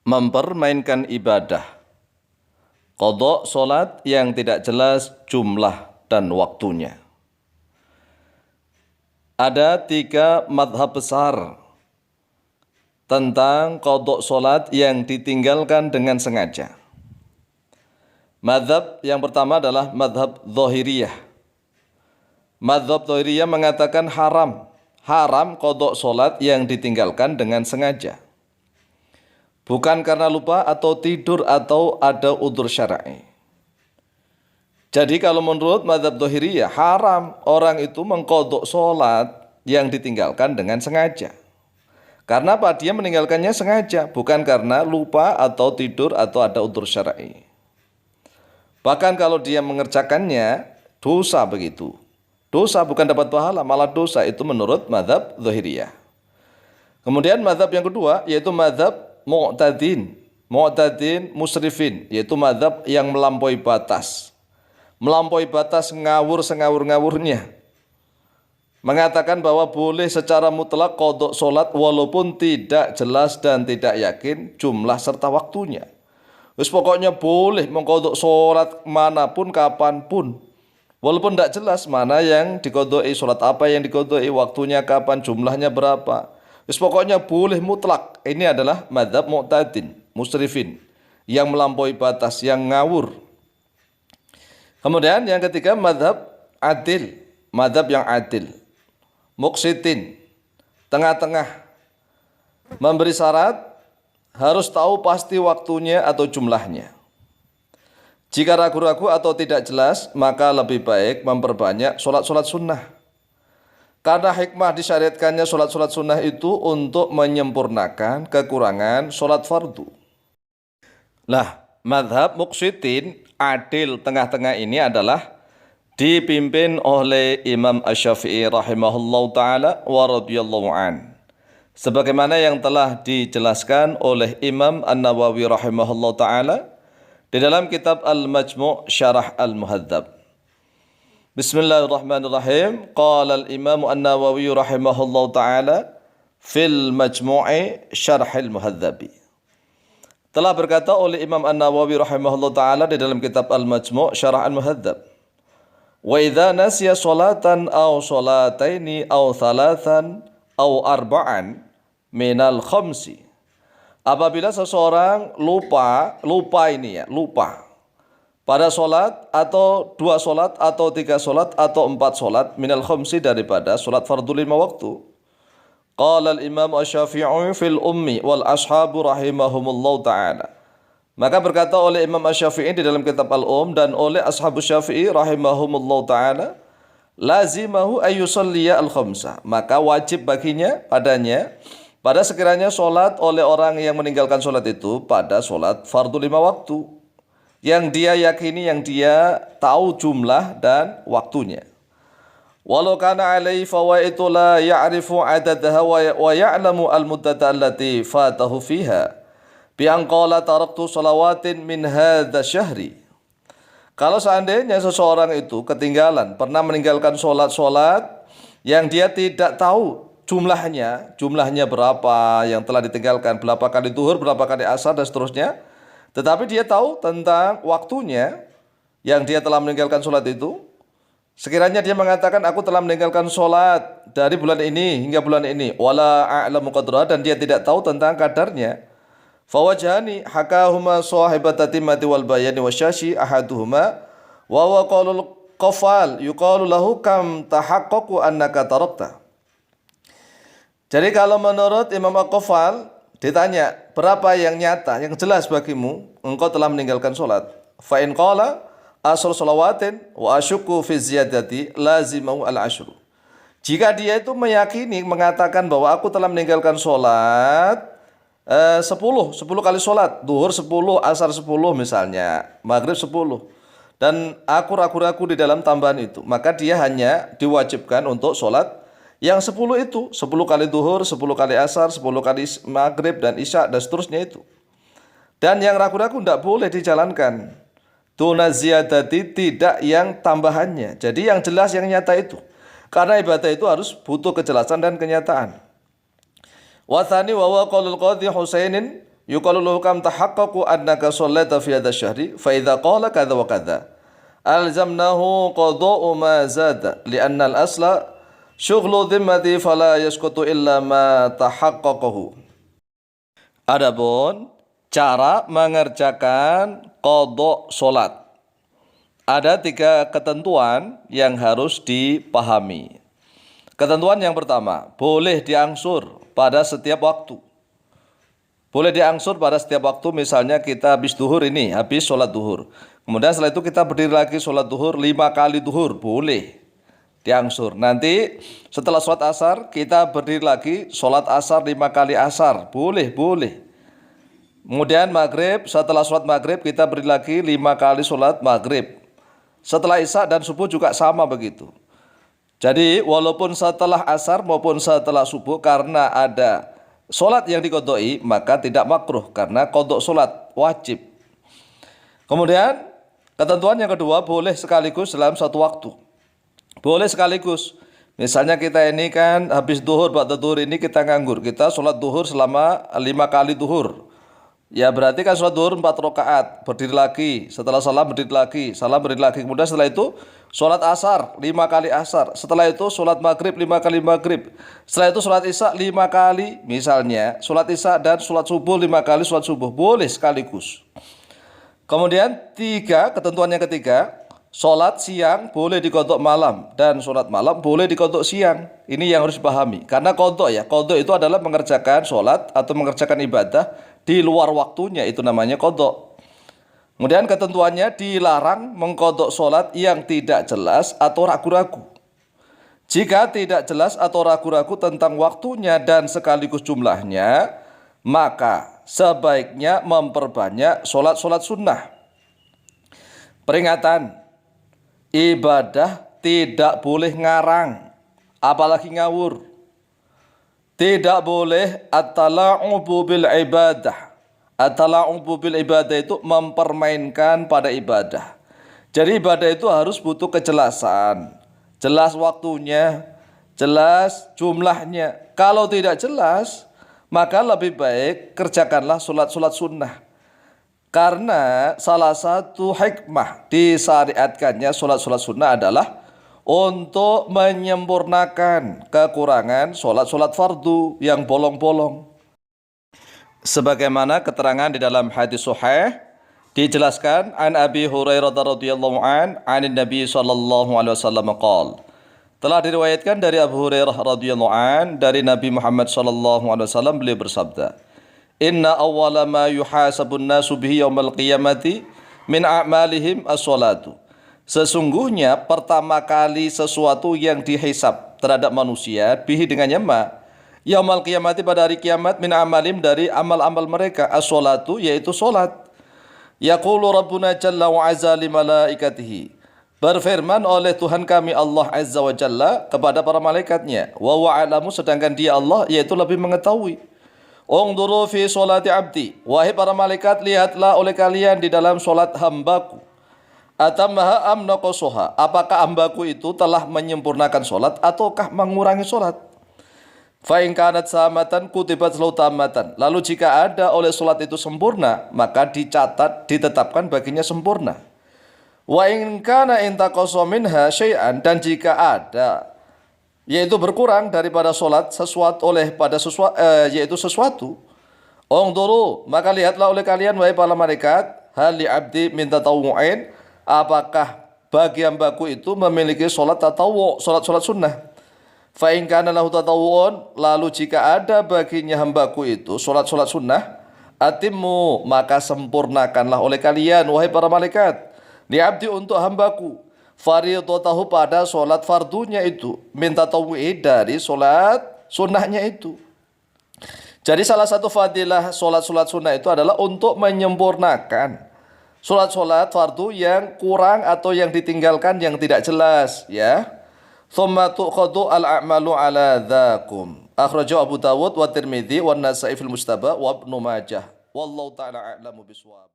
mempermainkan ibadah, qadha salat yang tidak jelas jumlah dan waktunya. Ada 3 madhab besar tentang qadha salat yang ditinggalkan dengan sengaja. Madhab yang pertama adalah madhab Zahiriyah. Madhab Zahiriyah mengatakan haram qadha salat yang ditinggalkan dengan sengaja. Bukan karena lupa atau tidur atau ada udzur syar'i. Jadi kalau menurut madhab Zahiriyah haram orang itu mengqadha salat yang ditinggalkan dengan sengaja. Karena apa? Dia meninggalkannya sengaja, bukan karena lupa atau tidur atau ada udzur syar'i. Bahkan kalau dia mengerjakannya dosa begitu. Dosa bukan dapat pahala, malah dosa, itu menurut madhab Zahiriyah. Kemudian madhab yang kedua yaitu madhab Mu'tadin musrifin, yaitu madhab yang melampaui batas. Melampaui batas ngawur sengawur-ngawurnya. Mengatakan bahwa boleh secara mutlak qadha salat walaupun tidak jelas dan tidak yakin jumlah serta waktunya. Wis pokoknya boleh mengqadha salat manapun kapanpun. Walaupun tidak jelas mana yang diqadha'i, salat apa yang diqadha'i, waktunya kapan, jumlahnya berapa. Wis pokoknya boleh mutlak. Ini adalah madhab Mu'tadin musrifin, yang melampaui batas, yang ngawur. Kemudian yang ketiga madhab adil, madhab yang adil, muqsitin, tengah-tengah, memberi syarat harus tahu pasti waktunya atau jumlahnya. Jika ragu-ragu atau tidak jelas, maka lebih baik memperbanyak sholat-sholat sunnah. Karena hikmah disyariatkannya sholat-sholat sunnah itu untuk menyempurnakan kekurangan sholat fardu. Lah, madhab muqsitin, adil, tengah-tengah ini adalah dipimpin oleh Imam Asy-Syafi'i rahimahullahu ta'ala wa radhiyallahu an. Sebagaimana yang telah dijelaskan oleh Imam An-Nawawi rahimahullahu ta'ala di dalam kitab Al-Majmu' Syarah Al-Muhadzab. Bismillahirrahmanirrahim. Qala al-Imam An-Nawawi rahimahullahu ta'ala fil Majmu'i Syarah Al-Muhadzab. Telah berkata oleh Imam An-Nawawi rahimahullahu ta'ala di dalam kitab Al-Majmu' Syarah Al-Muhadzab. Wa idza nasiya salatan aw salataini aw thalathan aw arba'an minal khamsi. Apabila seseorang lupa pada solat atau 2 solat atau 3 solat atau 4 solat minal khamsi daripada solat fardu 5 waktu. Qala al-Imam Asy-Syafi'i fil ummi wal ashabu rahimahumullahu ta'ala. Maka berkata oleh Imam Asy-Syafi'i di dalam kitab Al-Um dan oleh ashabus Syafi'i rahimahumullahu ta'ala, lazimahu ayyusalliya al-khamsa. Maka wajib baginya padanya pada sekiranya solat oleh orang yang meninggalkan solat itu pada solat fardu 5 waktu yang dia yakini, yang dia tahu jumlah dan waktunya. Walau kana alaihi fawaitu la ya'rifu adadaha wa ya'lamu al-muddata allati fatahu fiha bi an qala taraktu salawatin min hadza syahri. Kalau seandainya seseorang itu ketinggalan, pernah meninggalkan solat-solat yang dia tidak tahu jumlahnya berapa yang telah ditinggalkan, berapa kali zuhur, berapa kali asar dan seterusnya, tetapi dia tahu tentang waktunya yang dia telah meninggalkan solat itu. Sekiranya dia mengatakan aku telah meninggalkan solat dari bulan ini hingga bulan ini, wala a'lamu qadrah, dan dia tidak tahu tentang kadarnya. Fawajhani hakahuma sahibat tatimati wal bayani wasyashi ahaduhuma wa huwa qaulul qafal yuqalu lahu kam tahaqqaqu annaka tarakta. Jadi kalau menurut Imam Al-Qafal ditanya berapa yang nyata, yang jelas bagimu engkau telah meninggalkan solat. Fa in qala asr salawatin wa asyukku fi ziyadati lazimahu al-ashru. Jika dia itu meyakini, mengatakan bahwa aku telah meninggalkan solat 10 kali solat, duhur 10, asar 10 misalnya, maghrib 10, dan aku ragu-ragu di dalam tambahan itu, maka dia hanya diwajibkan untuk solat yang 10 itu, 10 kali duhur, 10 kali asar, 10 kali maghrib dan isya dan seterusnya itu. Dan yang ragu-ragu tidak boleh dijalankan. Duna ziyadati, tidak yang tambahannya. Jadi yang jelas, yang nyata itu. Karena ibadah itu harus butuh kejelasan dan kenyataan. Wa tsani wa huwa qaulul qadhi Husainin yuqalu lahu kam tahaqqaqu annaka shallaita fi hadha syahri fa idza qala kadza wa kadza alzamnahu qada'u ma zada li'anna al-asla syughlu dhimmati fala yasqutu illa ma tahaqqaqahu. Adapun cara mengerjakan qada salat, ada 3 ketentuan yang harus dipahami. Ketentuan yang pertama, boleh diangsur pada setiap waktu. Boleh diangsur pada setiap waktu, misalnya kita habis duhur ini, habis sholat duhur. Kemudian setelah itu kita berdiri lagi sholat duhur 5 kali duhur, boleh diangsur. Nanti setelah sholat asar, kita berdiri lagi sholat asar 5 kali asar, boleh. Kemudian maghrib, setelah sholat maghrib kita berdiri lagi 5 kali sholat maghrib. Setelah isya dan subuh juga sama begitu. Jadi walaupun setelah asar maupun setelah subuh, karena ada sholat yang diqodoi, maka tidak makruh karena qodok sholat wajib. Kemudian ketentuan yang kedua, boleh sekaligus dalam satu waktu. Boleh sekaligus. Misalnya kita ini kan habis duhur, ba'da duhur ini kita nganggur, kita sholat duhur selama 5 kali duhur. Ya berarti kan sholat duhur 4 rakaat, berdiri lagi, setelah salam berdiri lagi, salam berdiri lagi. Kemudian setelah itu sholat asar 5 kali asar, setelah itu sholat maghrib 5 kali maghrib, setelah itu sholat isya 5 kali, misalnya sholat isya dan sholat subuh 5 kali sholat subuh, boleh sekaligus. Kemudian ketentuan yang ketiga, sholat siang boleh diqodok malam dan sholat malam boleh diqodok siang. Ini yang harus dipahami, karena qodok itu adalah mengerjakan sholat atau mengerjakan ibadah di luar waktunya, itu namanya qodok. Kemudian ketentuannya, dilarang mengqodok sholat yang tidak jelas atau ragu-ragu. Jika tidak jelas atau ragu-ragu tentang waktunya dan sekaligus jumlahnya, maka sebaiknya memperbanyak sholat-sholat sunnah. Peringatan, ibadah tidak boleh ngarang, apalagi ngawur. Tidak boleh at-tala'ubu bil ibadah. At-tala'ubu bil ibadah itu mempermainkan pada ibadah. Jadi ibadah itu harus butuh kejelasan. Jelas waktunya, jelas jumlahnya. Kalau tidak jelas, maka lebih baik kerjakanlah sholat-sholat sunnah. Karena salah satu hikmah disyariatkannya sholat-sholat sunnah adalah untuk menyempurnakan kekurangan sholat-sholat fardu yang bolong-bolong. Sebagaimana keterangan di dalam hadis sahih dijelaskan, an Abi Hurairah radhiyallahu an, anin Nabi sallallahu alaihi wasallam qaal. Telah diriwayatkan dari Abu Hurairah radhiyallahu an dari Nabi Muhammad sallallahu alaihi wasallam, beliau bersabda, "Inna awwala ma yuhasabun nasu bihi yaumil qiyamati min a'malihim as-shalatu." Sesungguhnya pertama kali sesuatu yang dihisab terhadap manusia bihi dengannya yaumal qiyamati, pada hari kiamat, min amalim, dari amal-amal mereka, as-sholatu, yaitu solat. Yaqulu Rabbuna jalla wa azza li malaikatihi, berfirman oleh Tuhan kami Allah azza wa jalla kepada para malaikatnya, wa wa'alamu, sedangkan dia Allah yaitu lebih mengetahui. Ungduru fi sholati abdi, wahai para malaikat, lihatlah oleh kalian di dalam solat hambaku. Atammaha am naqasaha, apakah hambaku itu telah menyempurnakan solat ataukah mengurangi solat? Fa in kanat samatan kutibat lahu tamatan, lalu jika ada oleh solat itu sempurna, maka dicatat, ditetapkan baginya sempurna. Wa in kana intaqasa minha syai'an, dan jika ada yaitu berkurang daripada solat sesuatu yaitu sesuatu, ungduru, maka lihatlah oleh kalian wahai para malaikat, hal li abdi min tatawwu'in, apakah bagi hambaku itu memiliki solat tatawwu', solat-solat sunnah. Fa in kana lahu tatawwu'un, lalu jika ada baginya hambaku itu solat-solat sunnah, atimmu, maka sempurnakanlah oleh kalian wahai para malaikat, li abdi, untuk hambaku, fardhatahu, pada solat fardunya itu, min tatawwu'i, dari solat sunnahnya itu. Jadi salah satu fadilah solat-solat sunnah itu adalah untuk menyempurnakan solat-solat fardu yang kurang atau yang ditinggalkan yang tidak jelas, ya. Tsumma tuqadu al-a'malu ala dzakum. Akhrajahu Abu Dawud wa Tirmidzi wa Nasa'i fil Mujtaba wa Ibnu Majah. Wallahu ta'ala a'lamu bishawab.